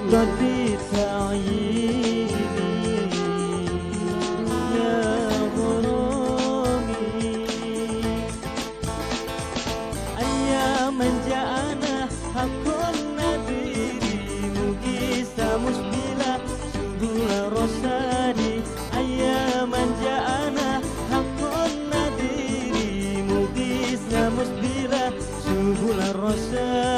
قد تعيني يا غرامي أياما جاءنا حق النذير مجيس مسبلا سبل الرشاد أياما جاءنا حق النذير مجيس مسبلا سبل الرشاد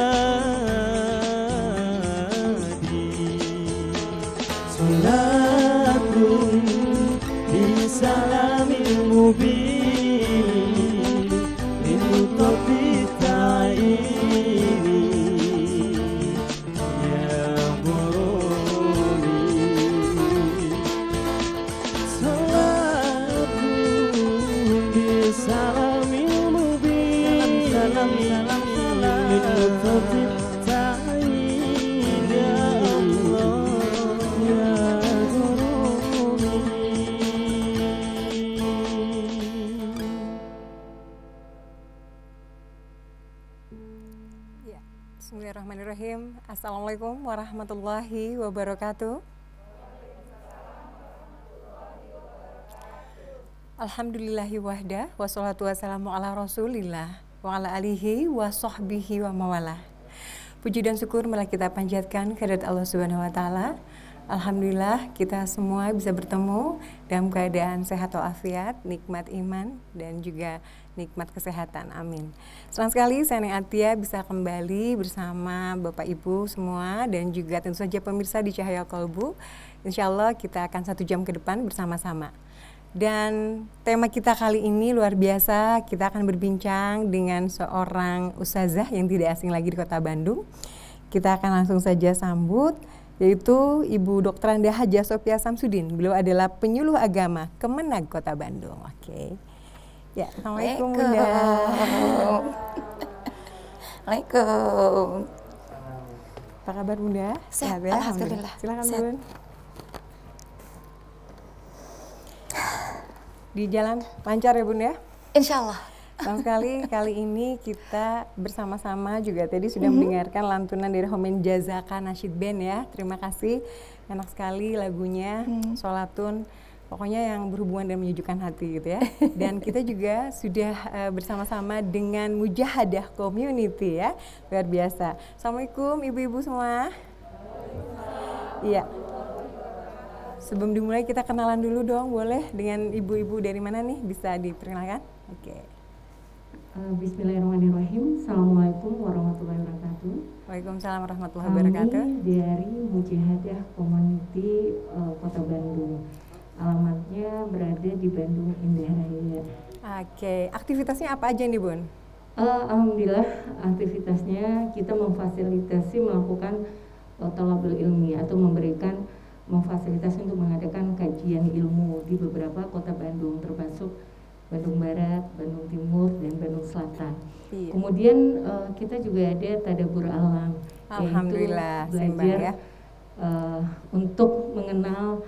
صلاة بسلام المبين للمطفي تعيني يا غرامي صلاة بسلام المبين للمطفي تعيني يا الله يا غرامي. Ya, bismillahirrahmanirrahim. Assalamualaikum warahmatullahi wabarakatuh. Alhamdulillahi wahda, wassalatu wassalamu ala rasulillah, wa ala alihi wa sahbihi wa mawalah. Puji dan syukur malah kita panjatkan kehadirat Allah Subhanahu wa Ta'ala. Alhamdulillah kita semua bisa bertemu dalam keadaan sehat walafiat, nikmat iman dan juga nikmat kesehatan. Amin. Senang sekali saya Neng Atia bisa kembali bersama Bapak Ibu semua dan juga tentu saja pemirsa di Cahaya Kolbu. Insya Allah kita akan 1 jam ke depan bersama-sama. Dan tema kita kali ini luar biasa, kita akan berbincang dengan seorang ustazah yang tidak asing lagi di Kota Bandung. Kita akan langsung saja sambut, yaitu Ibu Dr. Anda Hajah Sophia Samsudin. Beliau adalah penyuluh agama Kemenag Kota Bandung. Oke. Ya, Assalamualaikum Bunda. Waalaikumsalam. Apa kabar Bunda? Sehat, ya? alhamdulillah. Silakan Sehat. Bun. Di jalan lancar ya Bun ya? Insya Allah. Senang sekali kali ini kita bersama-sama juga tadi sudah mendengarkan lantunan dari Homen Jazaka Nasyid Band ya. Terima kasih, enak sekali lagunya, sholatun, pokoknya yang berhubungan dan menyejukkan hati gitu ya. Dan kita juga sudah bersama-sama dengan Mujahadah Community ya, luar biasa. Assalamualaikum ibu-ibu semua. Iya. Sebelum dimulai kita kenalan dulu dong, boleh dengan ibu-ibu dari mana nih, bisa diperkenalkan? Oke. Bismillahirrahmanirrahim. Assalamualaikum warahmatullahi wabarakatuh. Waalaikumsalam warahmatullahi wabarakatuh. Kami dari Mujahadah Community Kota Bandung. Alamatnya berada di Bandung Indah Raya. Oke, aktivitasnya apa aja nih Bun? Alhamdulillah aktivitasnya kita memfasilitasi melakukan thalabul ilmi atau memfasilitasi untuk mengadakan kajian ilmu di beberapa kota Bandung, termasuk Bandung Barat, Bandung Timur, dan Bandung Selatan. Iya. Kemudian kita juga ada tadabur alam, Alhamdulillah, yaitu seimbang belajar ya. Untuk mengenal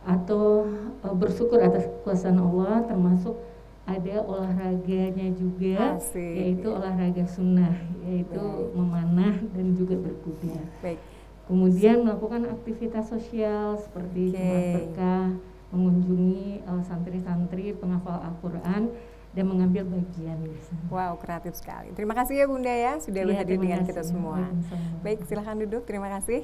atau bersyukur atas kekuasaan Allah, termasuk ada olahraganya juga, Asik. yaitu olahraga sunnah, yaitu Baik. memanah dan juga berkuda. Baik. Kemudian melakukan aktivitas sosial seperti Oke. Jumat Berkah, mengunjungi santri-santri penghafal Al-Quran dan mengambil bagian di sana. Wow, kreatif sekali. Terima kasih ya Bunda ya, sudah Iya, berhadir terima dengan kasih. kita semua. Waalaikumsalam. Baik, silahkan duduk, terima kasih.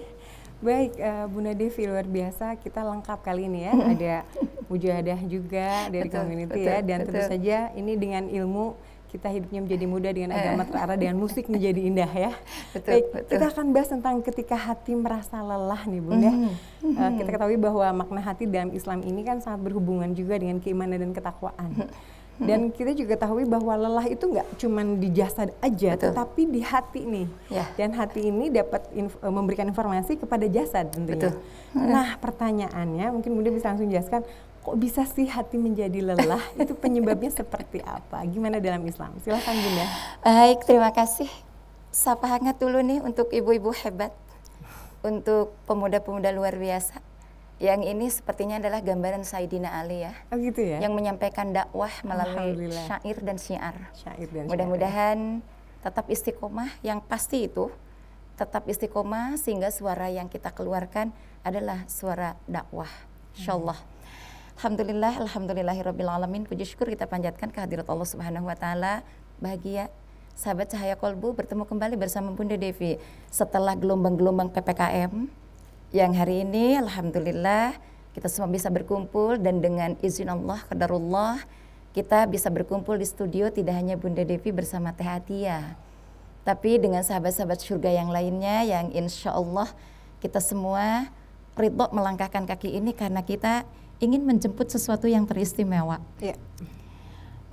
Baik, Bunda Devi, luar biasa, kita lengkap kali ini ya. Ada mujahadah juga dari Betul, community betul, ya, dan tentu betul. saja ini dengan ilmu kita hidupnya menjadi mudah, dengan agama terarah, dengan musik menjadi indah ya. Betul, Baik, betul. kita akan bahas tentang ketika hati merasa lelah nih Bunda. Kita ketahui bahwa makna hati dalam Islam ini kan sangat berhubungan juga dengan keimanan dan ketakwaan. Dan kita juga tahu bahwa lelah itu nggak cuma di jasad aja, Betul. tetapi di hati nih. Ya. Dan hati ini dapat memberikan informasi kepada jasad tentunya. Betul. Nah, pertanyaannya mungkin Bunda bisa langsung jelaskan, kok bisa sih hati menjadi lelah? Itu penyebabnya seperti apa? Gimana dalam Islam? Silakan Bunda. Baik, terima kasih. Sapa hangat dulu nih untuk ibu-ibu hebat, untuk pemuda-pemuda luar biasa. Yang ini sepertinya adalah gambaran Sayyidina Ali ya, Oh gitu ya? yang menyampaikan dakwah melalui Alhamdulillah. syair dan syiar. Syair dan Mudah-mudahan tetap istiqomah, yang pasti itu tetap istiqomah sehingga suara yang kita keluarkan adalah suara dakwah. Insyaallah. Alhamdulillahirabbil alamin. Puji syukur kita panjatkan kehadirat Allah Subhanahu wa taala. Bahagia sahabat Cahaya Kolbu bertemu kembali bersama Bunda Devi setelah gelombang-gelombang PPKM yang hari ini alhamdulillah kita semua bisa berkumpul, dan dengan izin Allah, qadarullah, kita bisa berkumpul di studio tidak hanya Bunda Devi bersama Teh Atia, tapi dengan sahabat-sahabat surga yang lainnya yang insya Allah kita semua ridho melangkahkan kaki ini karena kita ingin menjemput sesuatu yang teristimewa. Iya.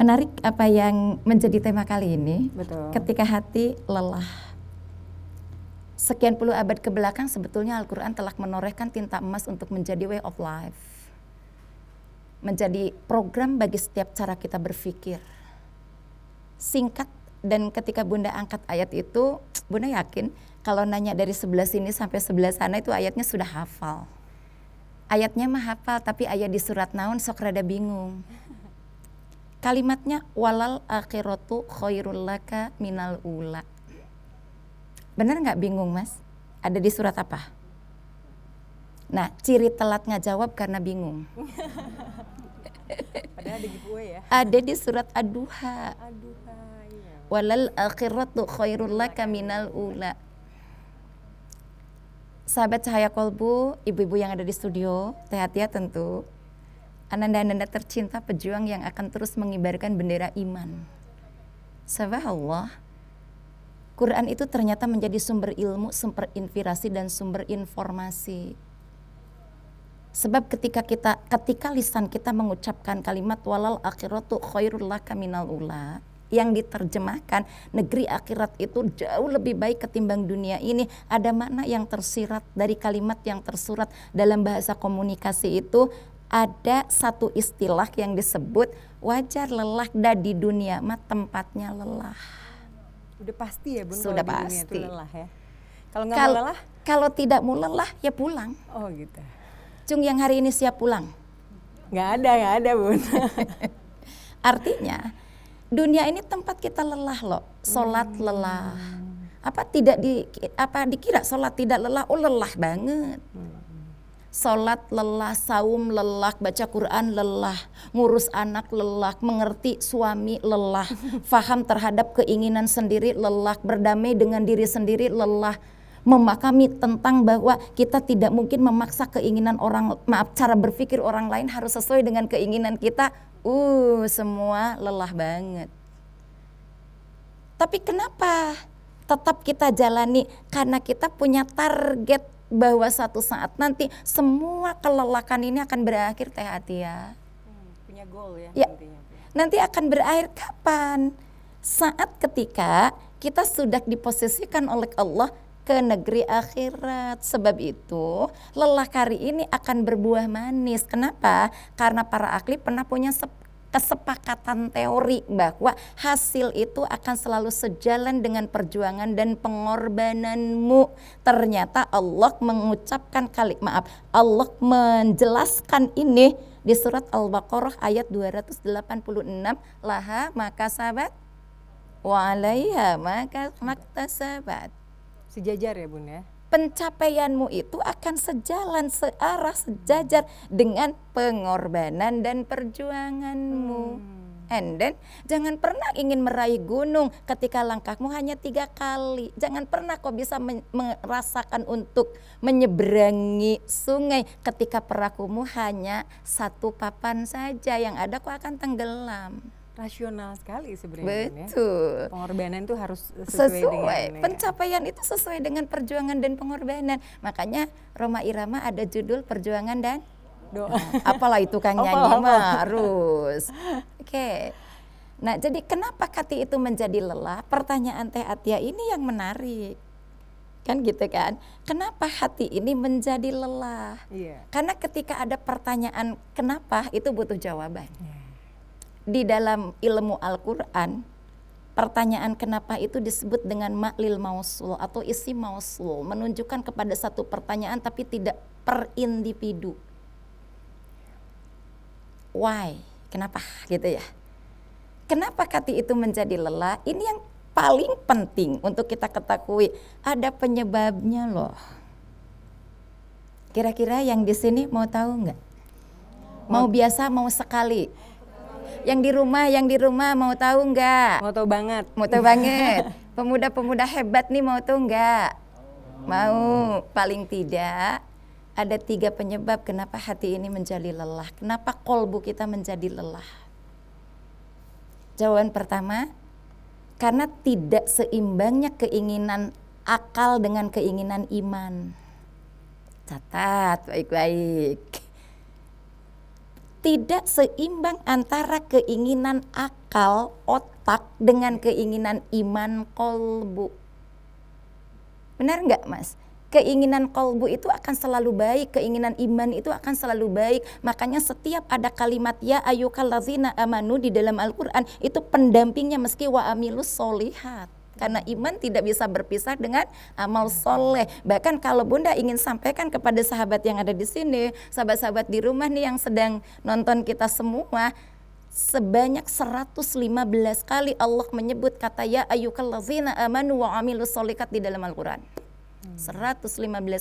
Menarik apa yang menjadi tema kali ini. Betul. Ketika hati lelah. Sekian puluh abad ke belakang sebetulnya Al-Quran telah menorehkan tinta emas untuk menjadi way of life. Menjadi program bagi setiap cara kita berpikir. Singkat, dan ketika Bunda angkat ayat itu, Bunda yakin kalau nanya dari sebelah sini sampai sebelah sana itu ayatnya sudah hafal. Ayatnya mah hafal, tapi ayat di surat naun sok rada bingung. Kalimatnya walal akhiratu khairul laka minal ula. Benar nggak bingung Mas? Ada di surat apa? Nah, ciri telat ngajawab karena bingung. Padahal ada giveaway ya. Ada di surat Ad-Duha. Aduh, iya. Walal akhiratu khairul laka minal ula. Sahabat Cahaya Kolbu, ibu-ibu yang ada di studio, Teh Atia tentu, ananda-ananda tercinta pejuang yang akan terus mengibarkan bendera iman. Subhanallah, Quran itu ternyata menjadi sumber ilmu, sumber inspirasi, dan sumber informasi. Sebab ketika lisan kita mengucapkan kalimat walal akhiratu khairul laka minal ula, yang diterjemahkan negeri akhirat itu jauh lebih baik ketimbang dunia ini, ada makna yang tersirat dari kalimat yang tersurat. Dalam bahasa komunikasi itu ada satu istilah yang disebut wajar lelah di dunia mah tempatnya lelah. Udah pasti ya Bun, Sudah kalau di dunia pasti. itu lelah ya. Kalau nggak mau lelah? Kalau tidak mau lelah ya pulang. Oh gitu. Cung yang hari ini siap pulang. Nggak ada Bun. Artinya dunia ini tempat kita lelah loh. Sholat lelah. Dikira sholat tidak lelah? Oh lelah banget. Sholat lelah, saum lelah, baca Quran lelah, ngurus anak lelah, mengerti suami lelah, faham terhadap keinginan sendiri lelah, berdamai dengan diri sendiri lelah, memahami tentang bahwa kita tidak mungkin memaksa keinginan cara berpikir orang lain harus sesuai dengan keinginan kita. Semua lelah banget. Tapi kenapa tetap kita jalani? Karena kita punya target bahwa suatu saat nanti semua kelelahan ini akan berakhir, Teh Atia. Punya goal ya, Ya. intinya. Nanti akan berakhir kapan? Saat ketika kita sudah diposisikan oleh Allah ke negeri akhirat. Sebab itu lelah kali ini akan berbuah manis. Kenapa? Karena para ahli pernah punya kesepakatan teori bahwa hasil itu akan selalu sejalan dengan perjuangan dan pengorbananmu. Ternyata Allah Allah menjelaskan ini di surat Al-Baqarah ayat 286. Laha maka sahabat wa alaiha maka maktasabat. Sejajar ya Bun ya. Pencapaianmu itu akan sejalan, searah, sejajar dengan pengorbanan dan perjuanganmu. And then, jangan pernah ingin meraih gunung ketika langkahmu hanya 3 kali. Jangan pernah kau bisa merasakan untuk menyeberangi sungai ketika perahumu hanya 1 papan saja. Yang ada kau akan tenggelam. Rasional sekali sebenarnya. Betul. Ya. Pengorbanan itu harus sesuai dengan pencapaian itu sesuai dengan perjuangan dan pengorbanan. Makanya Roma Irama ada judul perjuangan dan doa. Apalah itu Kang nyanyi mah harus. Oke. Nah, jadi kenapa hati itu menjadi lelah? Pertanyaan Teh Atia ini yang menarik. Kan gitu kan? Kenapa hati ini menjadi lelah? Iya. Karena ketika ada pertanyaan kenapa itu butuh jawaban. Di dalam ilmu Al-Quran, pertanyaan kenapa itu disebut dengan ma'lil mausul atau isim mausul, menunjukkan kepada satu pertanyaan tapi tidak per individu. Why? Kenapa? Gitu ya. Kenapa hati itu menjadi lelah? Ini yang paling penting untuk kita ketahui ada penyebabnya loh. Kira-kira yang di sini mau tahu nggak? Mau biasa, mau sekali? Yang di rumah mau tahu nggak? Mau tahu banget. Mau tahu banget. Pemuda-pemuda hebat nih mau tahu nggak? Mau. Paling tidak ada 3 penyebab kenapa hati ini menjadi lelah. Kenapa kolbu kita menjadi lelah? Jawaban pertama, karena tidak seimbangnya keinginan akal dengan keinginan iman. Catat baik-baik. Tidak seimbang antara keinginan akal, otak dengan keinginan iman, kolbu. Benar nggak, Mas? Keinginan kolbu itu akan selalu baik, keinginan iman itu akan selalu baik. Makanya setiap ada kalimat ya ayyuhallazina amanu di dalam Al-Quran, itu pendampingnya meski wa amilus solihat. Karena iman tidak bisa berpisah dengan amal soleh. Bahkan kalau Bunda ingin sampaikan kepada sahabat yang ada di sini, sahabat-sahabat di rumah nih yang sedang nonton kita semua, sebanyak 115 kali Allah menyebut kata ya ayyuhallazina amanu wa amilus solihat di dalam Al-Quran. 115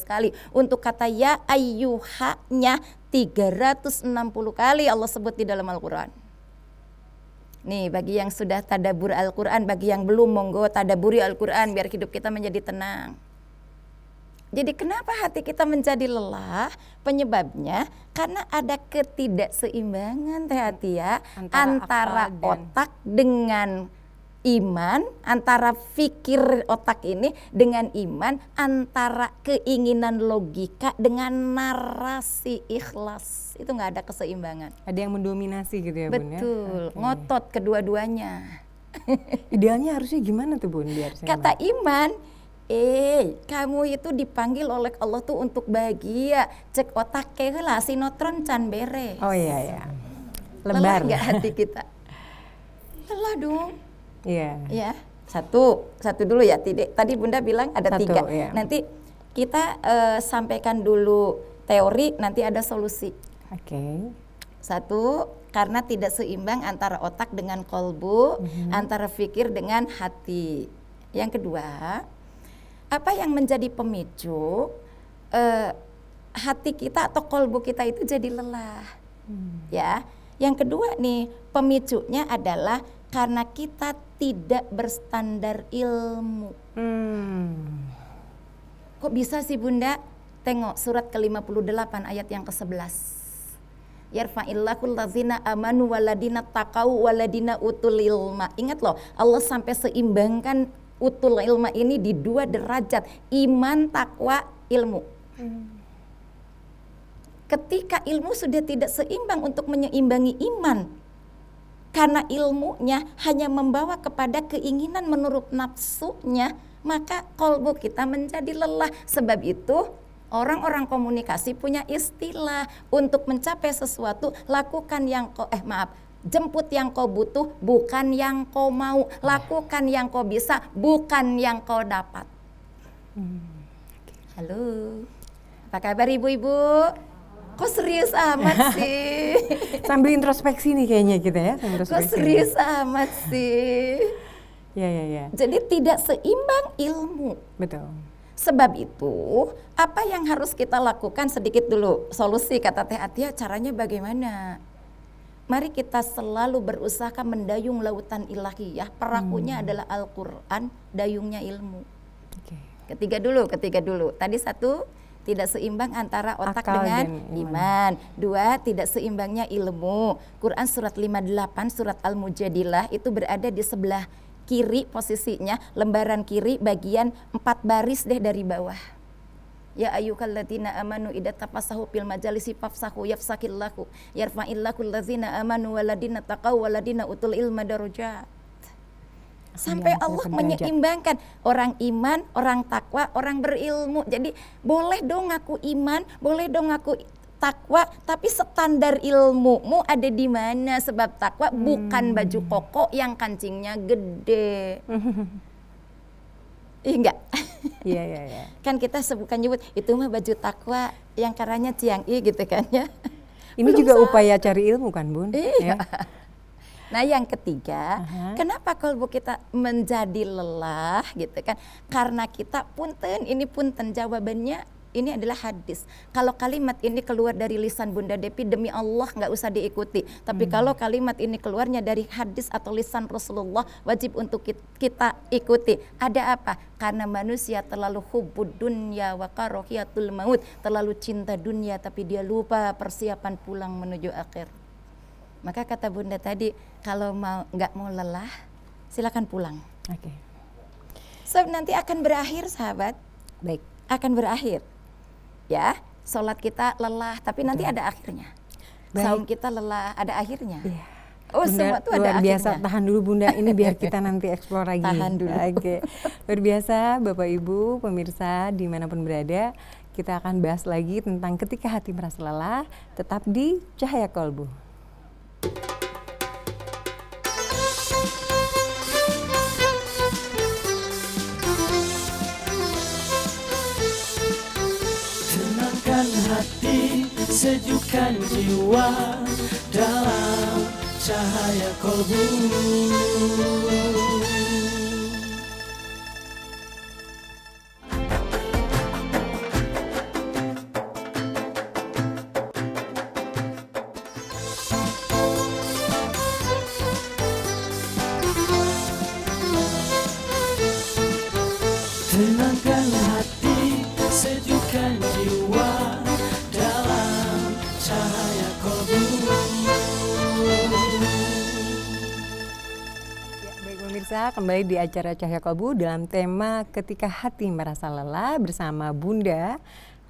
kali. Untuk kata ya ayyuhanya 360 kali Allah sebut di dalam Al-Quran. Nih bagi yang sudah tadabbur Al-Quran, bagi yang belum monggo tadabburi Al-Quran biar hidup kita menjadi tenang. Jadi kenapa hati kita menjadi lelah? Penyebabnya karena ada ketidakseimbangan Teh Atia antara otak dengan iman, antara fikir otak ini dengan iman, antara keinginan logika dengan narasi ikhlas. Itu nggak ada keseimbangan. Ada yang mendominasi gitu ya Bun ya? Betul, ngotot kedua-duanya. Idealnya harusnya gimana tuh Bun biar seimbang? Kata iman, kamu itu dipanggil oleh Allah tuh untuk bahagia. Cek otak lah sinetron can beres. Oh iya. Lelah Lebar. nggak hati kita? Lelah dong. Iya. Ya, satu dulu ya. Tadi Bunda bilang ada 3. Iya. Nanti kita sampaikan dulu teori, nanti ada solusi. Oke. 1, karena tidak seimbang antara otak dengan kolbu, antara fikir dengan hati. Yang kedua, apa yang menjadi pemicu hati kita atau kolbu kita itu jadi lelah? Ya. Yang kedua nih, pemicunya adalah karena kita tidak berstandar ilmu. Kok bisa sih Bunda? Tengok surat ke-58 ayat yang ke-11. Yarfa'illahul ladzina amanu waladina taqau waladina utul ilma. Ingat loh, Allah sampai seimbangkan utul ilma ini di 2 derajat. Iman, takwa, ilmu. Ketika ilmu sudah tidak seimbang untuk menyeimbangi iman, karena ilmunya hanya membawa kepada keinginan menurut nafsunya, maka kolbu kita menjadi lelah. Sebab itu orang-orang komunikasi punya istilah, untuk mencapai sesuatu lakukan yang jemput yang kau butuh, bukan yang kau mau. Lakukan yang kau bisa, bukan yang kau dapat. Halo, apa kabar ibu-ibu? Kok serius amat sih? Sambil introspeksi nih kayaknya kita ya. Kok serius amat sih? Ya. Jadi tidak seimbang ilmu. Betul. Sebab itu, apa yang harus kita lakukan sedikit dulu. Solusi kata Teh Atia, caranya bagaimana? Mari kita selalu berusaha mendayung lautan ilahiyah. Perakunya adalah Al-Quran, dayungnya ilmu. Ketiga dulu. Tadi 1, tidak seimbang antara otak Akal dengan iman. 2, tidak seimbangnya ilmu. Quran surat 58, surat Al-Mujadilah itu berada di sebelah kiri posisinya, lembaran kiri bagian 4 baris deh dari bawah. Ya ayyuhalladzina amanu idza tafassahu fil majalisi fafsahu yafsakillahu yarfa'illahul ladzina amanu waladina taqaw waladina utul ilma darajat. Sampai Allah menyeimbangkan orang iman, orang takwa, orang berilmu. Jadi boleh dong aku iman, boleh dong aku takwa, tapi standar ilmumu ada di mana? Sebab takwa bukan baju koko yang kancingnya gede. Iya enggak? Iya. Kan kita bukan nyebut itu mah baju takwa yang karanya ciang gitu kan ya. Ini juga upaya cari ilmu kan Bun? Iya. Nah yang ketiga, Aha. kenapa kalbu kita menjadi lelah gitu kan? Karena kita punten, ini punten jawabannya ini adalah hadis. Kalau kalimat ini keluar dari lisan Bunda Devi, demi Allah nggak usah diikuti. Tapi kalau kalimat ini keluarnya dari hadis atau lisan Rasulullah, wajib untuk kita ikuti. Ada apa? Karena manusia terlalu hubbud dunya wa karahiyatul maut, terlalu cinta dunia tapi dia lupa persiapan pulang menuju akhir. Maka kata Bunda tadi, kalau nggak mau lelah, silakan pulang. Oke. Sebab nanti akan berakhir, sahabat. Baik. Akan berakhir. Ya, sholat kita lelah, tapi nanti ada akhirnya. Baik. Saum kita lelah, ada akhirnya. Iya. Oh, Bunda, semua tuh ada luar biasa. akhirnya. Tahan dulu Bunda, ini biar kita nanti eksplor lagi. Tahan dulu. Oke. Luar biasa Bapak Ibu pemirsa dimanapun berada, kita akan bahas lagi tentang ketika hati merasa lelah, tetap di Cahaya Kolbu. Tenangkan hati, sejukkan jiwa dalam cahaya kolbu. Tenangkan hati, sejukkan jiwa dalam cahaya kolbu. Ya, baik pemirsa, kembali di acara Cahaya Kolbu dalam tema ketika hati merasa lelah bersama Bunda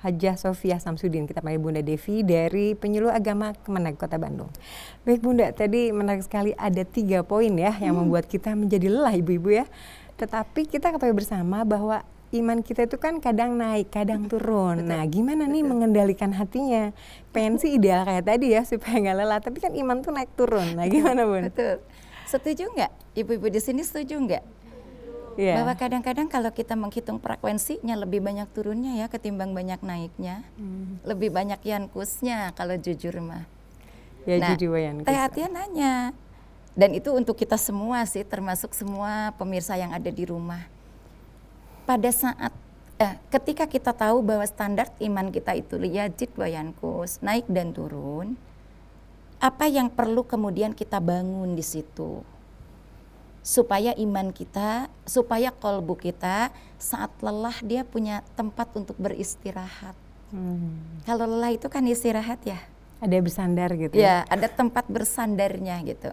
Hajah Sofia Samsudin. Kita panggil Bunda Devi dari Penyuluh Agama Kemenag Kota Bandung. Baik Bunda, tadi menarik sekali ada 3 poin ya yang membuat kita menjadi lelah ibu-ibu ya. Tetapi kita ketahui bersama bahwa iman kita itu kan kadang naik, kadang turun. Nah, gimana nih mengendalikan hatinya? Pengen sih ideal kayak tadi ya supaya nggak lelah, tapi kan iman tuh naik turun. Nah, gimana Bun? Betul. Setuju nggak? Ibu-ibu di sini setuju nggak? Iya. Bahwa kadang-kadang kalau kita menghitung frekuensinya lebih banyak turunnya ya ketimbang banyak naiknya. Lebih banyak yankusnya kalau jujur mah. Ya Nah, jujur Wayan. Teh Atia nanya. Dan itu untuk kita semua sih, termasuk semua pemirsa yang ada di rumah. Pada saat ketika kita tahu bahwa standar iman kita itu yazid wa yankus, naik dan turun, apa yang perlu kemudian kita bangun di situ? Supaya iman kita, supaya kolbu kita saat lelah dia punya tempat untuk beristirahat. Kalau lelah itu kan istirahat ya. Ada bersandar gitu. Ya, ada tempat bersandarnya gitu.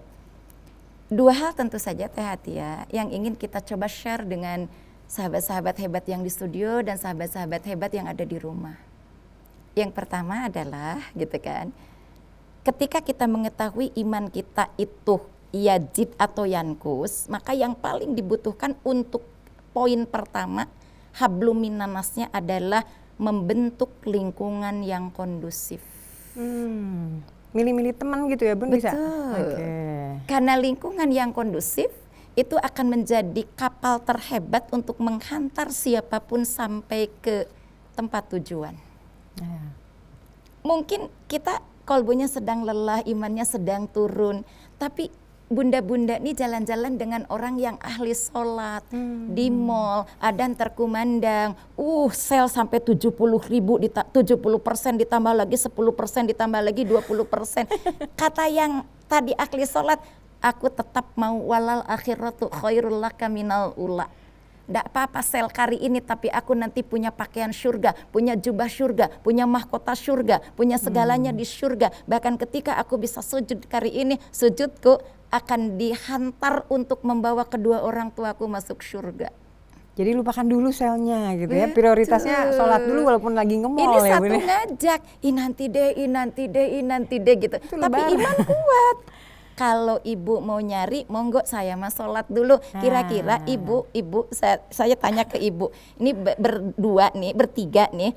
2 hal tentu saja Teh Atia yang ingin kita coba share dengan sahabat-sahabat hebat yang di studio dan sahabat-sahabat hebat yang ada di rumah. Yang pertama adalah gitu kan, ketika kita mengetahui iman kita itu yazid atau yankus, maka yang paling dibutuhkan untuk poin pertama hablum minannasnya adalah membentuk lingkungan yang kondusif. Milih-milih teman gitu ya Bun, bisa? Betul. Oke. Karena lingkungan yang kondusif itu akan menjadi kapal terhebat untuk menghantar siapapun sampai ke tempat tujuan. Ya. Mungkin kita kolbunya sedang lelah, imannya sedang turun, tapi bunda-bunda ini jalan-jalan dengan orang yang ahli sholat di mall, adan terkumandang, sel sampai 70% ditambah lagi 10% ditambah lagi 20%. Kata yang tadi ahli sholat, aku tetap mau walal akhiratu khairul laka minal ula. Nggak apa-apa sel kari ini, tapi aku nanti punya pakaian syurga, punya jubah syurga, punya mahkota syurga, punya segalanya di syurga. Bahkan ketika aku bisa sujud kari ini, sujudku akan dihantar untuk membawa kedua orang tuaku masuk syurga. Jadi lupakan dulu selnya gitu ya, prioritasnya sholat dulu walaupun lagi nge-mall Ini ya satu Bun. ngajak, nanti deh gitu. Itu Tapi lebaran. iman kuat. Kalau ibu mau nyari, monggo saya mah sholat dulu. Kira-kira ibu saya tanya ke ibu. Ini berdua nih, bertiga nih.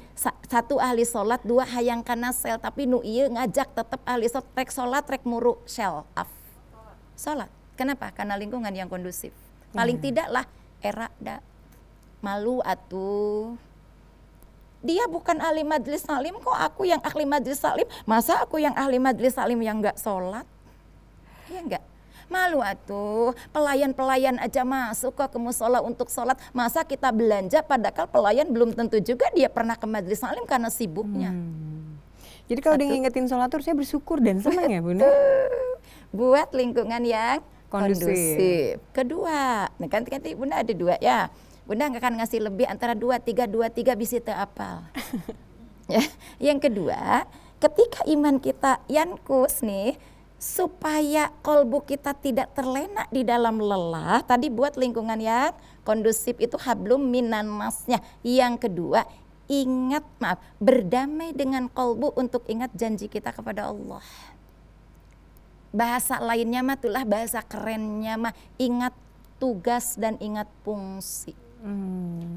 Satu ahli sholat, 2 hayang kana sel. Tapi nu ieu ngajak tetap ahli sholat, rek sholat, rek muru sel af. Sholat. Kenapa? Karena lingkungan yang kondusif. Paling tidak lah era malu atuh. Dia bukan ahli majlis salim, kok aku yang ahli majlis salim. Masa aku yang ahli majlis salim yang enggak sholat? Iya enggak? Malu atuh, pelayan-pelayan aja masuk ke musola untuk sholat. Masa kita belanja padahal pelayan belum tentu juga dia pernah ke majelis taklim karena sibuknya. Jadi kalau dia ngingetin sholat tuh harusnya bersyukur dan senang ya Bunda. Buat lingkungan yang Kondusif. kondusif. Kedua, nah kan Bunda ada 2 ya. Bunda nggak akan ngasih lebih antara 2, 3 bisa apal. Ya. Yang kedua, ketika iman kita yankus nih, supaya kolbu kita tidak terlena di dalam lelah, tadi buat lingkungan yang kondusif itu hablum minan nasnya. Yang kedua, berdamai dengan kolbu untuk ingat janji kita kepada Allah. Bahasa lainnya mah itulah bahasa kerennya mah ingat tugas dan ingat fungsi.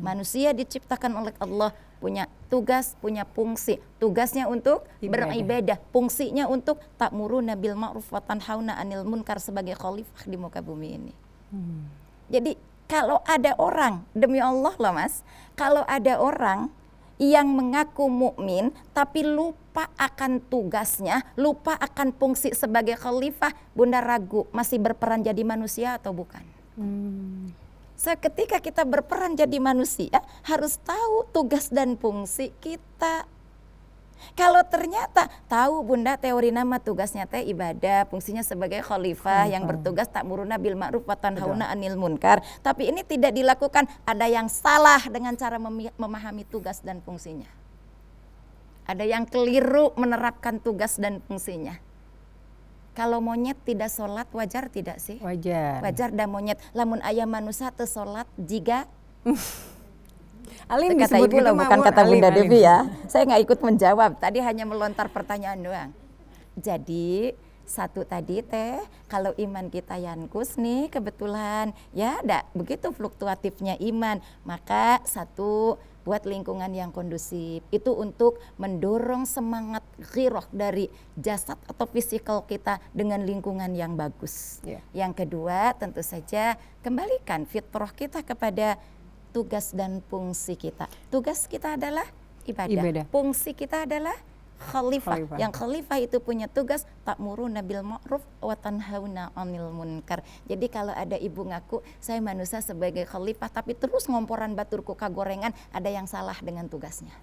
Manusia diciptakan oleh Allah punya tugas, punya fungsi. Tugasnya untuk beribadah, fungsinya untuk ta'muruna bil ma'ruf wa tanhauna 'anil munkar sebagai khalifah di muka bumi ini. Jadi kalau ada orang, demi Allah loh Mas, kalau ada orang yang mengaku mukmin tapi lupa akan tugasnya, lupa akan fungsi sebagai khalifah, Bunda ragu masih berperan jadi manusia atau bukan. Seketika kita berperan jadi manusia, harus tahu tugas dan fungsi kita. Kalau ternyata tahu Bunda teori nama tugasnya teh ibadah, fungsinya sebagai khalifah yang bertugas ta'muruna bil ma'ruf wa tanhauna 'anil munkar, tapi ini tidak dilakukan, ada yang salah dengan cara memahami tugas dan fungsinya. Ada yang keliru menerapkan tugas dan fungsinya. Kalau monyet tidak sholat wajar tidak sih? Wajar. Wajar dah monyet. Lamun ayam manusia teu sholat jika Alim kata disebut ibu gitu loh, mah, bukan Mur. kata Bunda Alim. Devi ya. Saya nggak ikut menjawab. Tadi hanya melontar pertanyaan doang. Jadi satu tadi teh, kalau iman kita yankus nih kebetulan ya ada begitu fluktuatifnya iman, maka satu buat lingkungan yang kondusif itu untuk mendorong semangat ghirah dari jasad atau fisikal kita dengan lingkungan yang bagus. Yang kedua tentu saja kembalikan fitrah kita kepada tugas dan fungsi kita. Tugas kita adalah ibadah. Fungsi kita adalah khalifah. Yang khalifah itu punya tugas ta'muruna bil ma'ruf wa tanhauna 'anil munkar. Jadi kalau ada ibu ngaku saya manusia sebagai khalifah tapi terus ngomporan baturku kagorengan, ada yang salah dengan tugasnya.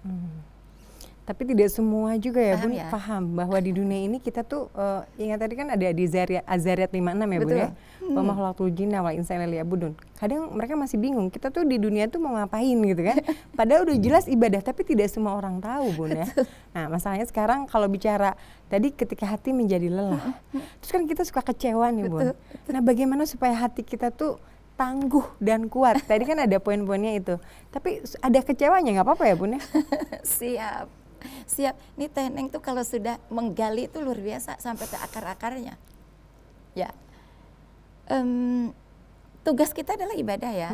Tapi tidak semua juga ya Paham Bun ya? paham bahwa di dunia ini kita tuh ingat tadi kan ada di Azariat 56 ya Bun ya. Wa ma khalaqtul jinna wal insa illa liya'budun. Kadang mereka masih bingung, kita tuh di dunia tuh mau ngapain gitu kan. Padahal udah jelas ibadah tapi tidak semua orang tahu Bun ya. Nah, masalahnya sekarang kalau bicara tadi ketika hati menjadi lelah. Terus kan kita suka kecewa nih Bun. Nah, bagaimana supaya hati kita tuh tangguh dan kuat? Tadi kan ada poin-poinnya itu. Tapi ada kecewanya nggak apa-apa ya Bun ya? Siap. Ini Teh Neng tuh kalau sudah menggali itu luar biasa sampai ke akar-akarnya. Ya. Tugas kita adalah ibadah ya.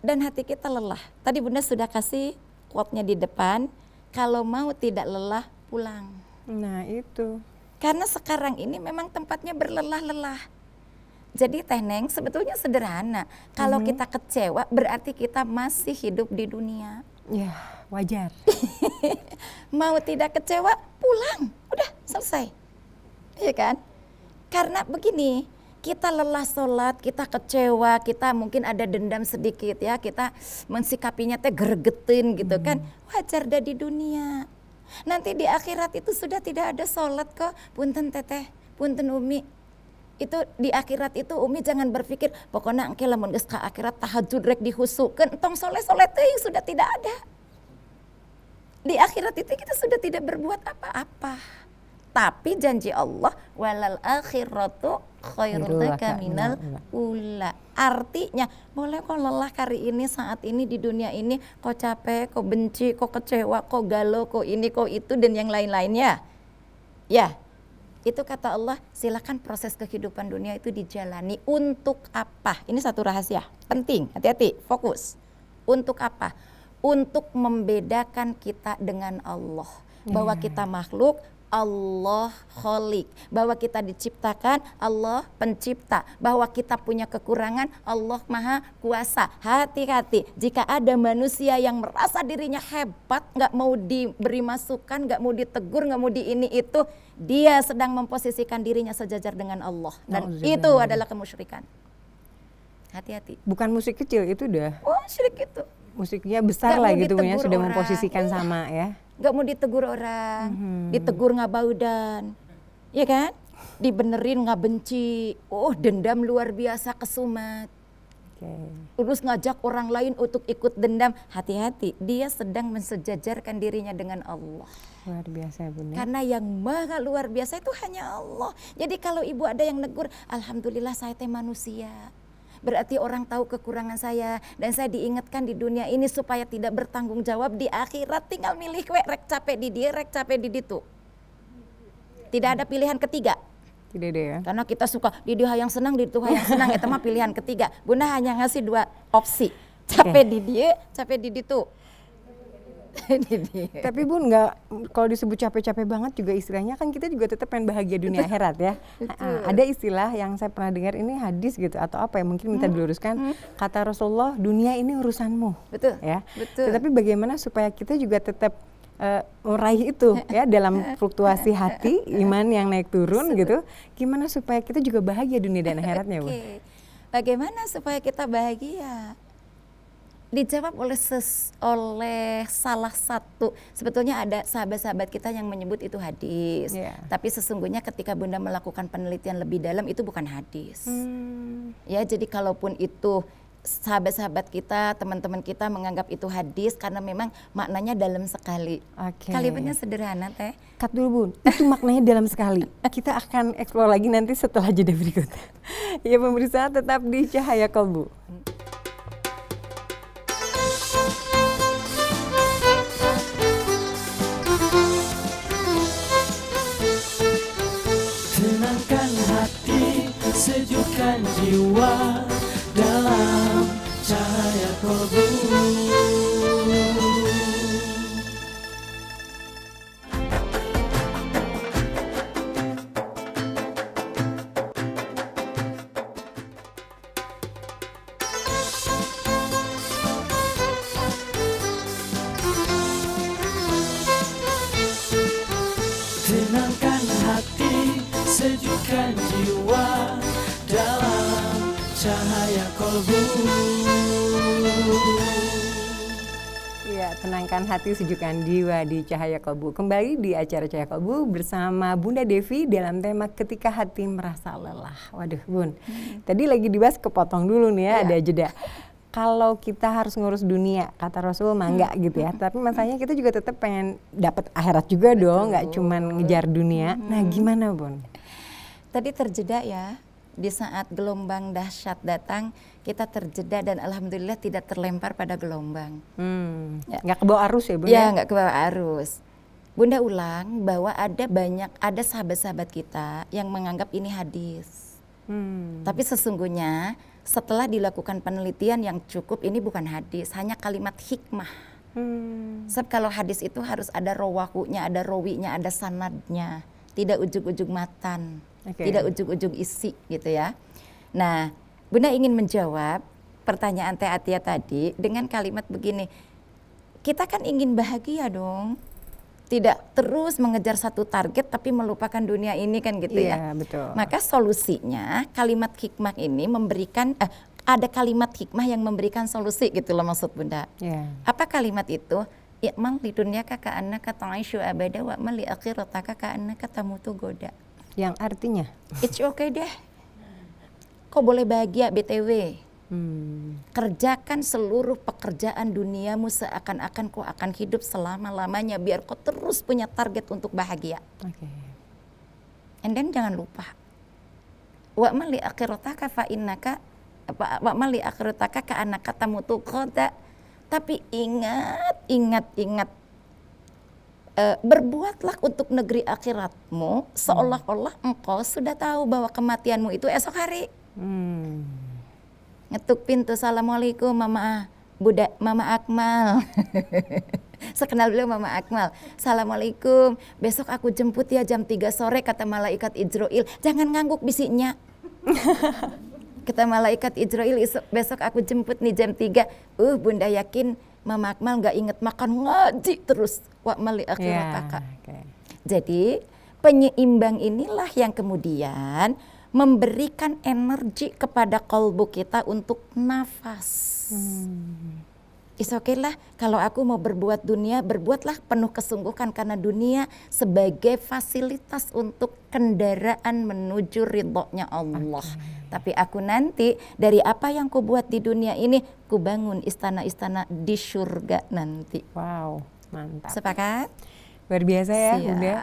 Dan hati kita lelah. Tadi Bunda sudah kasih quote-nya di depan, kalau mau tidak lelah pulang. Nah, itu. Karena sekarang ini memang tempatnya berlelah-lelah. Jadi Teh Neng sebetulnya sederhana. Kalau kita kecewa berarti kita masih hidup di dunia. Ya, wajar. Mau tidak kecewa, pulang. Udah, selesai. Iya kan? Karena begini, kita lelah sholat, kita kecewa, kita mungkin ada dendam sedikit ya, kita mensikapinya teh gregetin gitu kan. Wajar dah di dunia. Nanti di akhirat itu sudah tidak ada sholat kok. Punten Teteh, punten Umi. Itu di akhirat itu Umi jangan berpikir pokoknya engke lamun geus ka akhirat tahajud rek dihusukeun tong soleh-soleh teuing sudah tidak ada. Di akhirat itu kita sudah tidak berbuat apa-apa. Tapi janji Allah walal akhiratu khairul laka minal ula. Artinya boleh kok lelah kali ini saat ini di dunia ini, kok capek, kok benci, kok kecewa, kok galau, kok ini, kok itu dan yang lain-lainnya. Ya. Itu kata Allah, silakan proses kehidupan dunia itu dijalani. Untuk apa? Ini satu rahasia penting, hati-hati, fokus. Untuk apa? Untuk membedakan kita dengan Allah. bahwa kita makhluk, Allah Khalik, bahwa kita diciptakan, Allah pencipta, bahwa kita punya kekurangan, Allah Maha Kuasa. Hati-hati jika ada manusia yang merasa dirinya hebat, nggak mau diberi masukan, nggak mau ditegur, nggak mau di ini itu, dia sedang memposisikan dirinya sejajar dengan Allah, dan itu adalah kemusyrikan. Hati-hati. Bukan musik kecil itu udah. Oh, syirik itu. Musiknya besar Nggak lah mau gitu punya, ditegur sudah orang. memposisikan sama ya. Nggak mau ditegur orang, ditegur nggak baudan, ya kan? Dibenerin nggak benci, dendam luar biasa kesumat. Terus ngajak orang lain untuk ikut dendam, hati-hati, dia sedang mensejajarkan dirinya dengan Allah. Luar biasa Bunda. Karena yang maha luar biasa itu hanya Allah. Jadi kalau ibu ada yang negur, alhamdulillah saya teh manusia. Berarti orang tahu kekurangan saya, dan saya diingatkan di dunia ini supaya tidak bertanggung jawab di akhirat, tinggal milih rek capek di dia, rek capek di ditu. Tidak ada pilihan ketiga. Tidak ada ya. Karena kita suka di dia yang senang, di itu yang senang, itu mah pilihan ketiga. Bunda hanya ngasih 2 opsi. Capek di dia, capek di ditu. Tapi Bun, nggak, kalau disebut capek-capek banget juga istilahnya kan kita juga tetap pengen bahagia dunia akhirat ya. Ada istilah yang saya pernah dengar, ini hadis gitu atau apa ya, mungkin minta diluruskan. Kata Rasulullah, dunia ini urusanmu. Betul. Ya. Betul. Tetapi bagaimana supaya kita juga tetap meraih itu ya dalam fluktuasi hati, iman yang naik turun gitu. Gimana supaya kita juga bahagia dunia dan akhiratnya, Bun? Bagaimana supaya kita bahagia? Dijawab oleh salah satu, sebetulnya ada sahabat-sahabat kita yang menyebut itu hadis, tapi sesungguhnya ketika Bunda melakukan penelitian lebih dalam itu bukan hadis. Ya, jadi kalaupun itu sahabat-sahabat kita, teman-teman kita menganggap itu hadis karena memang maknanya dalam sekali. Kalimatnya sederhana teh. Cut dulu Bun, itu maknanya dalam sekali. Kita akan eksplor lagi nanti setelah jeda berikut. Ya pemirsa, tetap di Cahaya Kalbu. Tenangkan hati, sejukkan jiwa dalam cahaya kalbu. Tenangkan hati, sejukkan jiwa dalam cahaya kalbu. Ya, tenangkan hati, sejukkan jiwa di Cahaya Kalbu. Kembali di acara Cahaya Kalbu bersama Bunda Devi dalam tema ketika hati merasa lelah. Waduh Bun, tadi lagi dibahas, kepotong dulu nih ya, ada jeda. Kalau kita harus ngurus dunia, kata Rasul mah enggak gitu ya. Tapi masalahnya kita juga tetap pengen dapat akhirat juga dong, nggak cuman ngejar dunia. Nah gimana Bun? Tadi terjeda ya, di saat gelombang dahsyat datang, kita terjeda dan alhamdulillah tidak terlempar pada gelombang. Nggak kebawa arus ya Bun? Ya, nggak kebawa arus. Bunda ulang bahwa ada sahabat-sahabat kita yang menganggap ini hadis. Tapi sesungguhnya setelah dilakukan penelitian yang cukup, ini bukan hadis, hanya kalimat hikmah. Sebab kalau hadis itu harus ada rawahunya, ada rawinya, ada sanadnya, tidak ujug-ujug matan, tidak ujug-ujug isi gitu ya. Nah, Bunda ingin menjawab pertanyaan Teh Atia tadi dengan kalimat begini, kita kan ingin bahagia dong, tidak terus mengejar satu target tapi melupakan dunia ini kan gitu ya. Betul. Maka solusinya kalimat hikmah ini memberikan ada kalimat hikmah yang memberikan solusi gitu loh maksud Bunda. Apa kalimat itu? I'mal li dunyaka ka'annaka ta'ishu abada wa mal li akhirataka ka'annaka tamutu goda. Yang artinya? It's okay deh. Kau boleh bahagia BTW. Kerjakan seluruh pekerjaan duniamu seakan-akan kau akan hidup selama-lamanya, biar kau terus punya target untuk bahagia. And then jangan lupa, wa mali akhirataka fa innaka wa mali akhirataka ka annaka tamutu qada. Tapi ingat, berbuatlah untuk negeri akhiratmu seolah-olah engkau sudah tahu bahwa kematianmu itu esok hari. Ngetuk pintu, assalamualaikum mama Akmal. Sekenal beliau Mama Akmal. Assalamualaikum, besok aku jemput ya jam 3 sore kata malaikat Ijroil. Jangan ngangguk bisiknya. Kata malaikat Ijroil, besok aku jemput nih jam 3. Bunda yakin Mama Akmal gak inget makan, ngaji terus. Wa mali akhirat kakak. Jadi penyeimbang inilah yang kemudian memberikan energi kepada kalbu kita untuk nafas. Is okay lah kalau aku mau berbuat dunia, berbuatlah penuh kesungguhan karena dunia sebagai fasilitas untuk kendaraan menuju ridhonya Allah. Tapi aku nanti dari apa yang ku buat di dunia ini, ku bangun istana-istana di surga nanti. Wow, mantap. Sepakat? Luar biasa ya Siap. Bunda.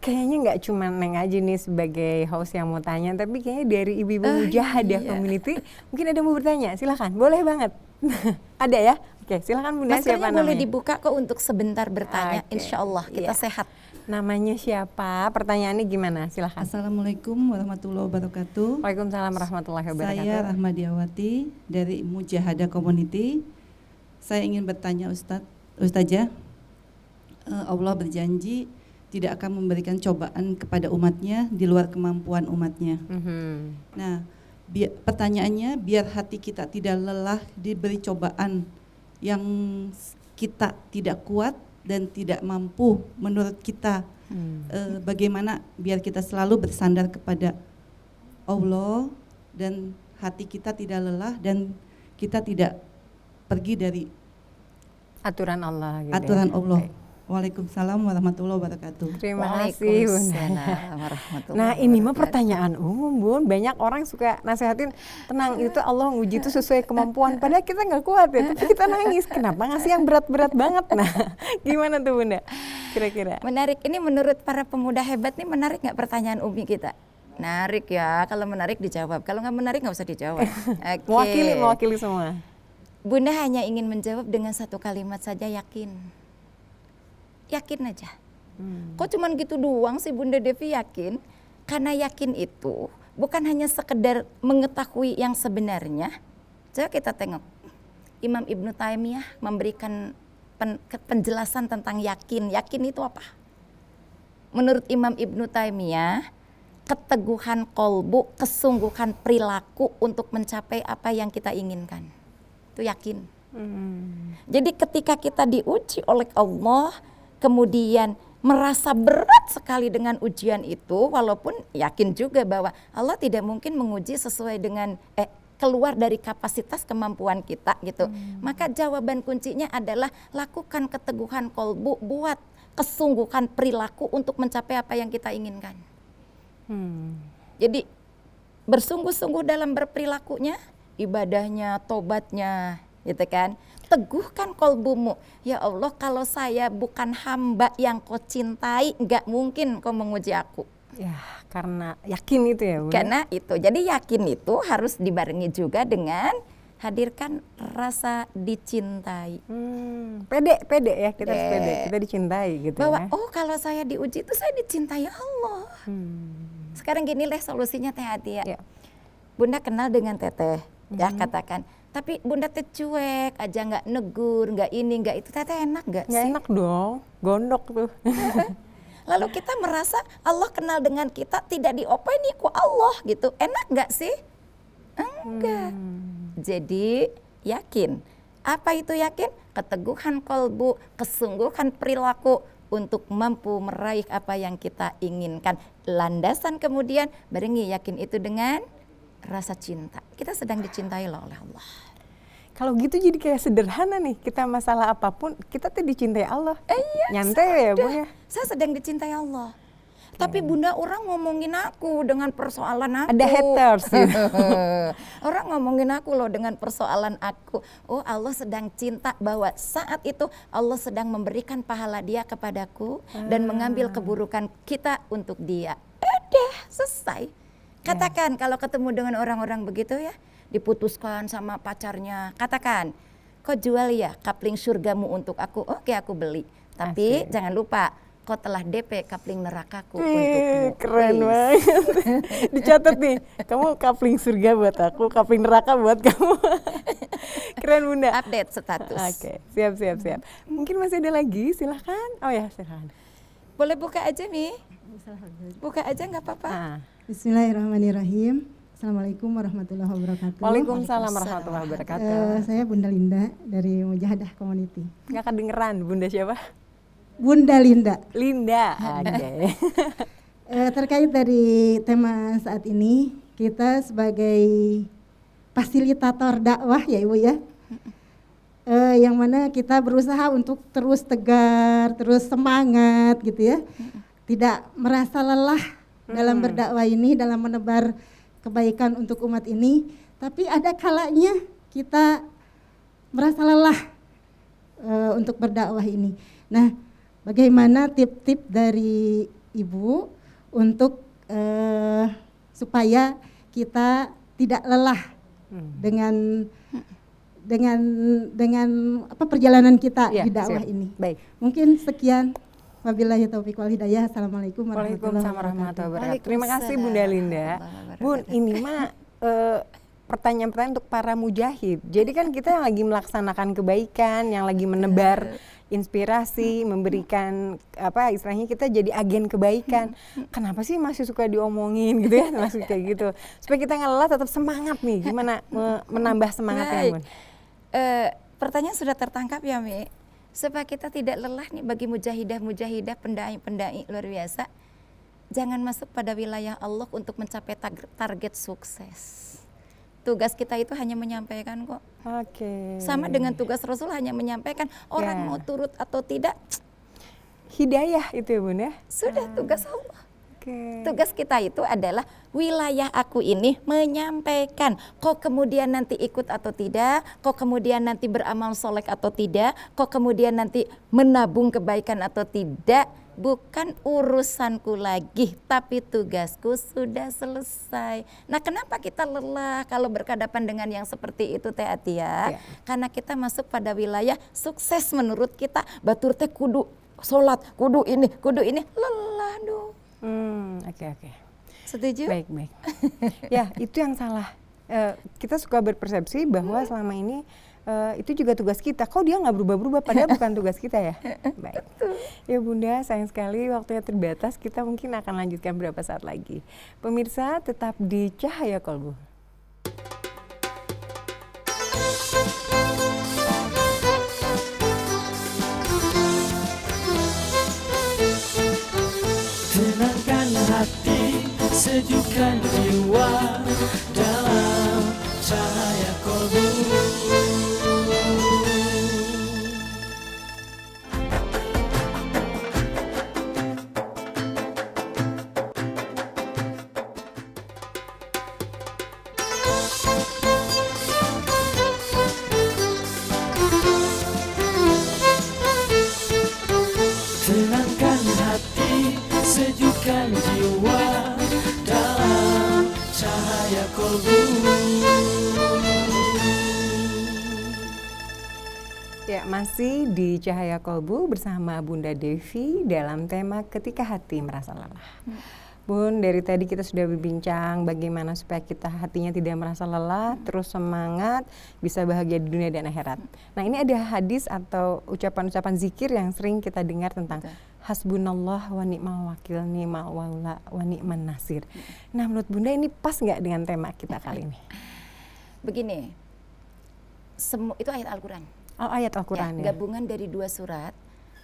Kayaknya nggak cuma Neng aja nih sebagai host yang mau tanya, tapi kayaknya dari ibu-ibu mujahadah community mungkin ada yang mau bertanya. Silakan, boleh banget. Ada ya? Oke, silakan Bunda. Maskernya Siapa boleh namanya? dibuka kok untuk sebentar bertanya. Oke, Insya Allah kita iya. sehat. Namanya siapa? Pertanyaannya gimana? Silakan. Assalamualaikum warahmatullahi wabarakatuh. Waalaikumsalam warahmatullahi wabarakatuh. Saya Rahmadiawati dari Mujahadah Community. Saya ingin bertanya Ustazah, Allah berjanji tidak akan memberikan cobaan kepada umatnya di luar kemampuan umatnya. Nah, pertanyaannya, biar hati kita tidak lelah diberi cobaan yang kita tidak kuat dan tidak mampu menurut kita, bagaimana biar kita selalu bersandar kepada Allah dan hati kita tidak lelah dan kita tidak pergi dari Aturan Allah gitu. aturan ya. Allah. Baik. Waalaikumsalam warahmatullahi wabarakatuh. Terima kasih Bunda. Waalaikumsalam warahmatullahi Nah ini mah wabarakatuh. pertanyaan umum Bun. Banyak orang suka nasehatin, tenang itu Allah nguji itu sesuai kemampuan. Padahal kita nggak kuat ya, tapi kita nangis. Kenapa ngasih yang berat-berat banget? Nah gimana tuh Bunda kira-kira? Menarik, ini menurut para pemuda hebat nih menarik nggak pertanyaan Umi kita? Menarik ya, kalau menarik dijawab, kalau nggak menarik nggak usah dijawab. Oke. Mewakili semua. Bunda hanya ingin menjawab dengan satu kalimat saja, yakin. Yakin aja. Kok cuman gitu doang sih Bunda Devi yakin? Karena yakin itu bukan hanya sekedar mengetahui yang sebenarnya. Coba kita tengok. Imam Ibnu Taimiyah memberikan penjelasan tentang yakin. Yakin itu apa? Menurut Imam Ibnu Taimiyah, keteguhan kolbu, kesungguhan perilaku untuk mencapai apa yang kita inginkan. Itu yakin. Jadi ketika kita diuji oleh Allah, kemudian merasa berat sekali dengan ujian itu, walaupun yakin juga bahwa Allah tidak mungkin menguji sesuai dengan keluar dari kapasitas kemampuan kita gitu. Maka jawaban kuncinya adalah lakukan keteguhan kolbu, buat kesungguhan perilaku untuk mencapai apa yang kita inginkan. Jadi bersungguh-sungguh dalam berperilakunya, ibadahnya, tobatnya, gitu kan. Teguhkan kolbumu. Ya Allah, kalau saya bukan hamba yang kau cintai, nggak mungkin kau menguji aku. Ya karena yakin itu ya Bunda. Karena itu. Jadi yakin itu harus dibarengi juga dengan hadirkan rasa dicintai. Pede ya, kita harus pede, kita dicintai gitu Bahwa ya. oh kalau saya diuji itu saya dicintai Allah. Sekarang gini lah solusinya Teh Hati ya. Bunda kenal dengan Teteh, ya katakan. Tapi Bunda teh cuek aja, nggak negur, nggak ini, nggak itu. Teteh enak nggak Nggak sih? enak dong, gondok tuh. Lalu kita merasa Allah kenal dengan kita tidak diopeni ku Allah gitu. Enak nggak sih? Enggak. Jadi yakin. Apa itu yakin? Keteguhan kolbu, kesungguhan perilaku untuk mampu meraih apa yang kita inginkan. Landasan kemudian barengi yakin itu dengan rasa cinta. Kita sedang dicintai loh oleh Allah. Kalau gitu jadi kayak sederhana nih, kita masalah apapun kita tuh dicintai Allah. Iya, nyantai ya Bu ya. Saya sedang dicintai Allah. Tapi Bunda, orang ngomongin aku dengan persoalan aku. Ada haters gitu. Orang ngomongin aku loh dengan persoalan aku. Oh, Allah sedang cinta bahwa saat itu Allah sedang memberikan pahala dia kepadaku dan mengambil keburukan kita untuk dia. Udah, selesai. Katakan kalau ketemu dengan orang-orang begitu ya, diputuskan sama pacarnya, katakan, kau jual ya kapling surgamu untuk aku, oke aku beli. Tapi jangan lupa, kau telah DP kapling nerakaku Wih, untukmu. keren Wih. banget. Dicatat nih, kamu kapling surga buat aku, kapling neraka buat kamu. Keren Bunda. Update status. Oke, siap. Mungkin masih ada lagi, silahkan. Oh ya, silahkan. Boleh buka aja nih. Buka aja nggak apa-apa. Ah. Bismillahirrahmanirrahim. Assalamualaikum warahmatullahi wabarakatuh. Waalaikumsalam warahmatullahi wabarakatuh. Saya Bunda Linda dari Mujahadah Community. Nggak kedengeran, Bunda siapa? Bunda Linda. Linda. Oke. Terkait dari tema saat ini, kita sebagai fasilitator dakwah ya Ibu ya, yang mana kita berusaha untuk terus tegar, terus semangat gitu ya, tidak merasa lelah dalam berdakwah ini, dalam menebar kebaikan untuk umat ini. Tapi ada kalanya kita merasa lelah untuk berdakwah ini. Nah, bagaimana tip-tip dari Ibu untuk supaya kita tidak lelah dengan apa perjalanan kita Ya, di dakwah siap. ini. Baik. Mungkin sekian. Wabillahi taufiq wal hidayah. Assalamualaikum warahmatullahi Waalaikumsalam warahmatullahi wabarakatuh. wabarakatuh. Terima kasih Bunda Linda. Bun, ini mah pertanyaan-pertanyaan untuk para mujahid. Jadi kan kita yang lagi melaksanakan kebaikan, yang lagi menebar inspirasi, memberikan apa istilahnya kita jadi agen kebaikan. Kenapa sih masih suka diomongin gitu ya, masih kayak gitu. Supaya kita nggak lelah, tetap semangat nih. Gimana menambah semangatnya, Baik. Bun? Pertanyaan sudah tertangkap ya Mi. Supaya kita tidak lelah nih bagi mujahidah, pendai luar biasa. Jangan masuk pada wilayah Allah untuk mencapai target sukses. Tugas kita itu hanya menyampaikan kok. Oke. Sama dengan tugas Rasul hanya menyampaikan, orang Ya. mau turut atau tidak, Hidayah itu ya Bun ya? sudah tugas Allah. Oke. Tugas kita itu adalah wilayah aku ini menyampaikan. Kok kemudian nanti ikut atau tidak, kok kemudian nanti beramal soleh atau tidak, kok kemudian nanti menabung kebaikan atau tidak, bukan urusanku lagi, tapi tugasku sudah selesai. Nah, kenapa kita lelah kalau berhadapan dengan yang seperti itu Teh Atia? Ya. Karena kita masuk pada wilayah sukses menurut kita. Batur teh kudu sholat, kudu ini, lelah dong. Oke. Setuju? Baik. Ya, itu yang salah. Kita suka berpersepsi bahwa selama ini itu juga tugas kita. Kok dia nggak berubah-berubah? Padahal bukan tugas kita ya. Baik. Ya Bunda, sayang sekali waktunya terbatas. Kita mungkin akan lanjutkan beberapa saat lagi. Pemirsa, tetap di Cahaya Kolbu. Tenangkan hati, sejukkan jiwa dalam cahaya kolbu. Tenangkan hati, sejukkan jiwa dalam cahaya kolbu. Ya, masih di Cahaya Kolbu bersama Bunda Devi dalam tema Ketika Hati Merasa Lelah. Bun, dari tadi kita sudah berbincang bagaimana supaya kita hatinya tidak merasa lelah, terus semangat, bisa bahagia di dunia dan akhirat. Nah, ini ada hadis atau ucapan-ucapan zikir yang sering kita dengar tentang hasbunallah wa ni'mal wakil, ni'mal maula wa ni'man nasir. Nah, menurut Bunda ini pas nggak dengan tema kita kali ini? Begini, itu ayat Al-Quran. Oh, ayat Al-Quran ya? Gabungan dari dua surat.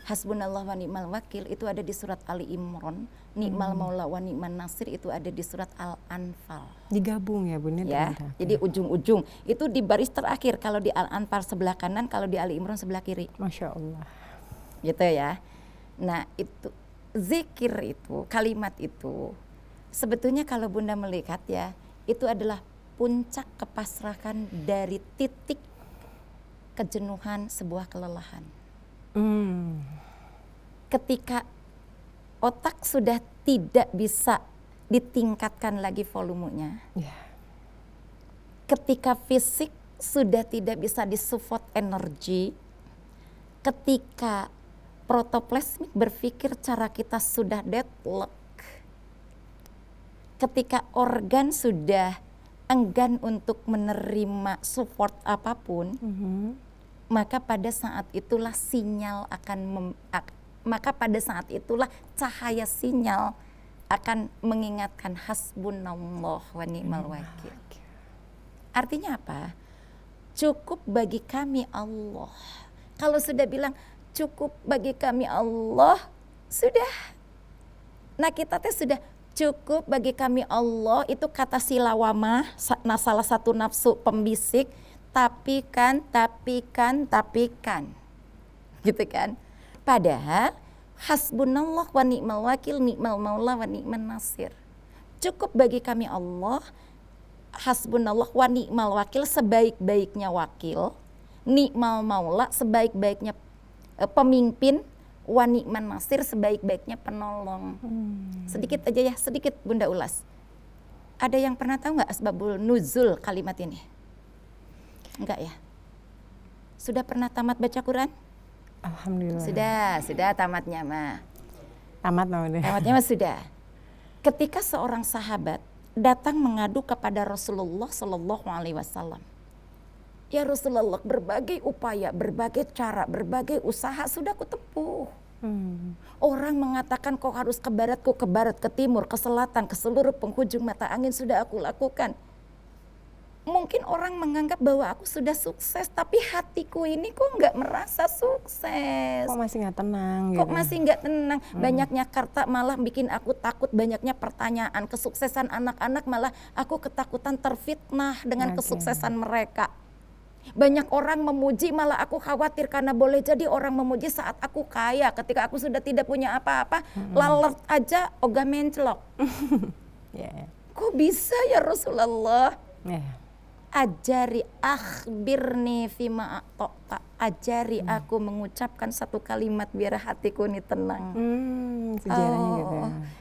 Hasbunallah wa ni'mal wakil itu ada di surat Ali Imran, ni'mal maula wa ni'man nasir itu ada di surat Al-Anfal. Digabung ya Bunda? Ya, jadi ujung-ujung itu di baris terakhir, kalau di Al-Anfal sebelah kanan, kalau di Ali Imran sebelah kiri. Masya Allah. Gitu ya. Nah, itu zikir itu, kalimat itu sebetulnya kalau Bunda melihat ya, itu adalah puncak kepasrahan dari titik kejenuhan sebuah kelelahan. Ketika otak sudah tidak bisa ditingkatkan lagi volumenya, ketika fisik sudah tidak bisa disupport energi, ketika protoplasmik berpikir cara kita sudah deadlock. Ketika organ sudah enggan untuk menerima support apapun, maka pada saat itulah sinyal maka pada saat itulah cahaya sinyal akan mengingatkan hasbunallah wa ni'mal wakil. Artinya apa? Cukup bagi kami Allah. Kalau sudah bilang cukup bagi kami Allah, sudah. Nah kita teh sudah cukup bagi kami Allah, itu kata silawamah, salah satu nafsu pembisik, tapi kan, gitu kan. Padahal hasbunallah wa ni'mal wakil, ni'mal maula wa ni'man nasir. Cukup bagi kami Allah, hasbunallah wa ni'mal wakil, sebaik-baiknya wakil, ni'mal maula, sebaik-baiknya pemimpin, wa ni'man nasir, sebaik-baiknya penolong. Sedikit aja ya, sedikit Bunda ulas. Ada yang pernah tahu nggak asbabul nuzul kalimat ini? Enggak ya? Sudah pernah tamat baca Quran? Alhamdulillah. Sudah tamatnya mah. Tamatnya mah sudah. Ketika seorang sahabat datang mengadu kepada Rasulullah Shallallahu Alaihi Wasallam, ya Rasulullah, berbagai upaya, berbagai cara, berbagai usaha sudah kutempuh. Orang mengatakan kau harus ke barat, kau ke barat, ke timur, ke selatan, ke seluruh penghujung mata angin sudah aku lakukan. Mungkin orang menganggap bahwa aku sudah sukses, tapi hatiku ini kok nggak merasa sukses. Kok masih nggak tenang? Kok masih nggak tenang? Banyaknya harta malah bikin aku takut, banyaknya pertanyaan. Kesuksesan anak-anak malah aku ketakutan terfitnah dengan kesuksesan mereka. Banyak orang memuji, malah aku khawatir karena boleh jadi orang memuji saat aku kaya. Ketika aku sudah tidak punya apa-apa, lalat aja ogah mencelok. Kok bisa ya Rasulullah? Ajari akhbirni fima a'ta'ta, ajari aku mengucapkan satu kalimat biar hatiku ini tenang. Sejarahnya gitu.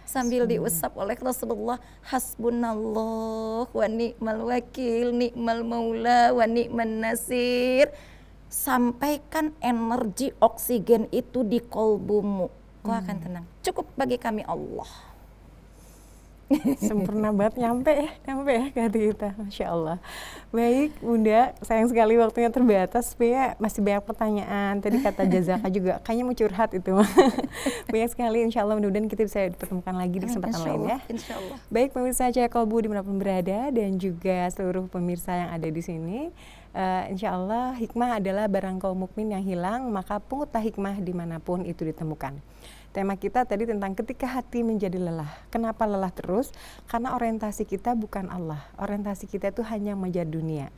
Sambil diusap oleh Rasulullah, hasbunallah wa ni'mal wakil, ni'mal maula wa ni'man nasir. Sampaikan energi oksigen itu di kolbumu, kau akan tenang. Cukup bagi kami Allah. Sempurna banget, nyampe ya ke hati kita, Masya Allah. Baik Bunda, sayang sekali waktunya terbatas, ya masih banyak pertanyaan. Tadi kata Jazaka juga kayaknya mau curhat itu. Banyak sekali, Insya Allah mudah-mudahan kita bisa dipertemukan lagi di kesempatan lain ya. Insya Allah. Baik pemirsa Cahaya Kolbu dimanapun berada, dan juga seluruh pemirsa yang ada di sini, Insya Allah hikmah adalah barang kaum mukmin yang hilang, maka pungutlah hikmah dimanapun itu ditemukan. Tema kita tadi tentang ketika hati menjadi lelah. Kenapa lelah terus? Karena orientasi kita bukan Allah. Orientasi kita itu hanya mengejar dunia.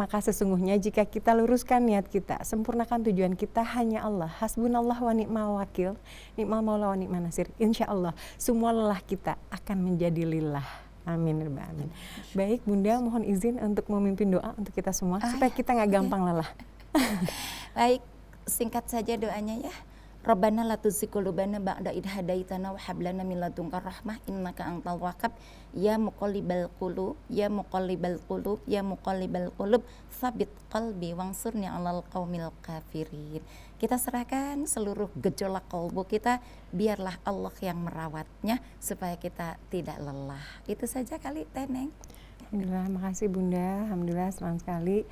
Maka sesungguhnya jika kita luruskan niat kita, sempurnakan tujuan kita hanya Allah. Hasbunallah wa ni'mal wakil, ni'mal maula wa ni'man nasir. Insya Allah semua lelah kita akan menjadi lillah. Amin. Amin. Baik Bunda, mohon izin untuk memimpin doa untuk kita semua supaya kita nggak gampang lelah. Baik, singkat saja doanya ya. Rabbana la tuzigh qulubana ba'da idh hadaitana wa hab lana min ladunka rahmah innaka antal wahhab ya muqallibal qulub ya muqallibal qulub ya muqallibal qulub tsabit qalbi wansurni 'alal qaumil kafirin. Kita serahkan seluruh gejolak kalbu kita, biarlah Allah yang merawatnya supaya kita tidak lelah. Itu saja kali Teneng. Alhamdulillah, makasih Bunda. Alhamdulillah, senang sekali.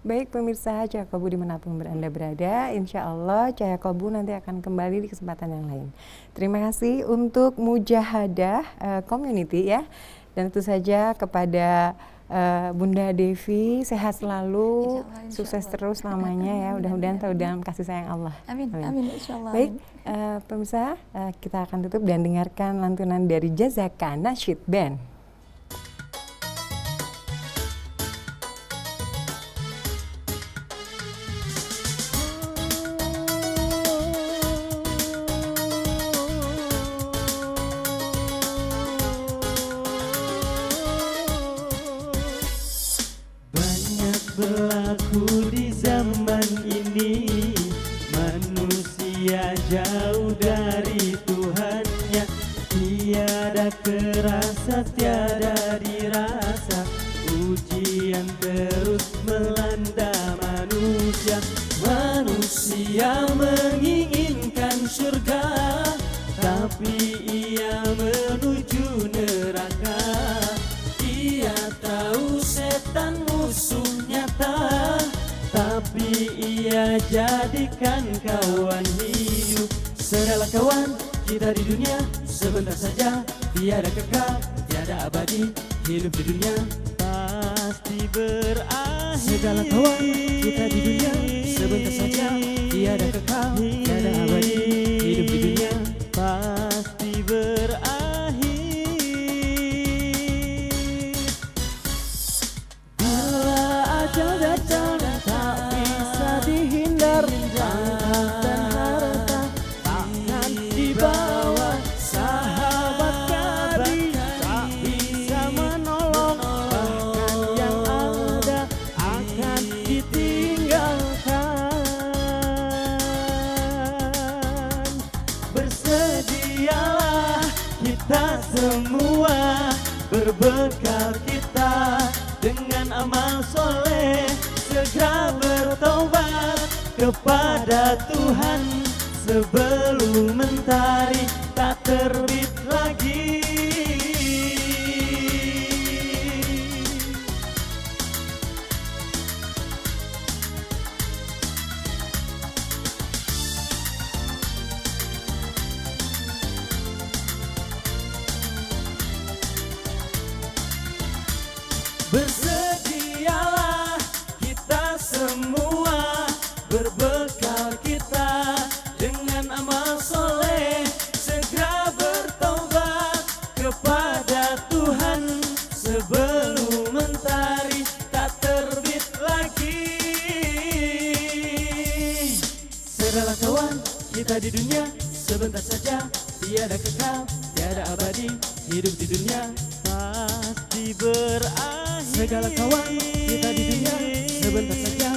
Baik pemirsa Cahaya Kolbu dimanapun Anda berada, insya Allah Cahaya Kolbu nanti akan kembali di kesempatan yang lain. Terima kasih untuk Mujahadah Community ya, dan tentu saja kepada Bunda Devi, sehat selalu, insya Allah. Sukses terus lamanya ya, mudah-mudahan tahu dalam kasih sayang Allah. Amin, amin insya Allah. Baik pemirsa, kita akan tutup dan dengarkan lantunan dari Jazaka Nasyid Band. Berlaku di zaman ini, manusia jauh dari Tuhannya. Tiada kerasa, tiada dirasa, ujian terus melanda manusia. Manusia menginginkan jadikan kawan hidup. Segala kawan kita di dunia sebentar saja, tiada kekal, tiada abadi. Hidup di dunia pasti berakhir. Segala kawan kita di dunia sebentar saja, tiada kekal, tiada abadi. Hidup di dunia pasti berakhir. Bila ajal datang tak bisa dihindar, pangkat dan harta takkan dibawa. Sahabat karib tak bisa menolong, bahkan yang ada akan ditinggalkan. Bersedialah kita semua, berbekal kita dengan amal soleh, segera bertobat kepada Tuhan sebelum mentari tak terbit lagi. Bersedialah kita semua, berbekal kita dengan amal soleh, segera bertobat kepada Tuhan sebelum mentari tak terbit lagi. Segala kawan kita di dunia sebentar saja, tiada kekal, tiada abadi. Hidup di dunia pasti berakhir. Segala kawan kita di dunia sebentar saja,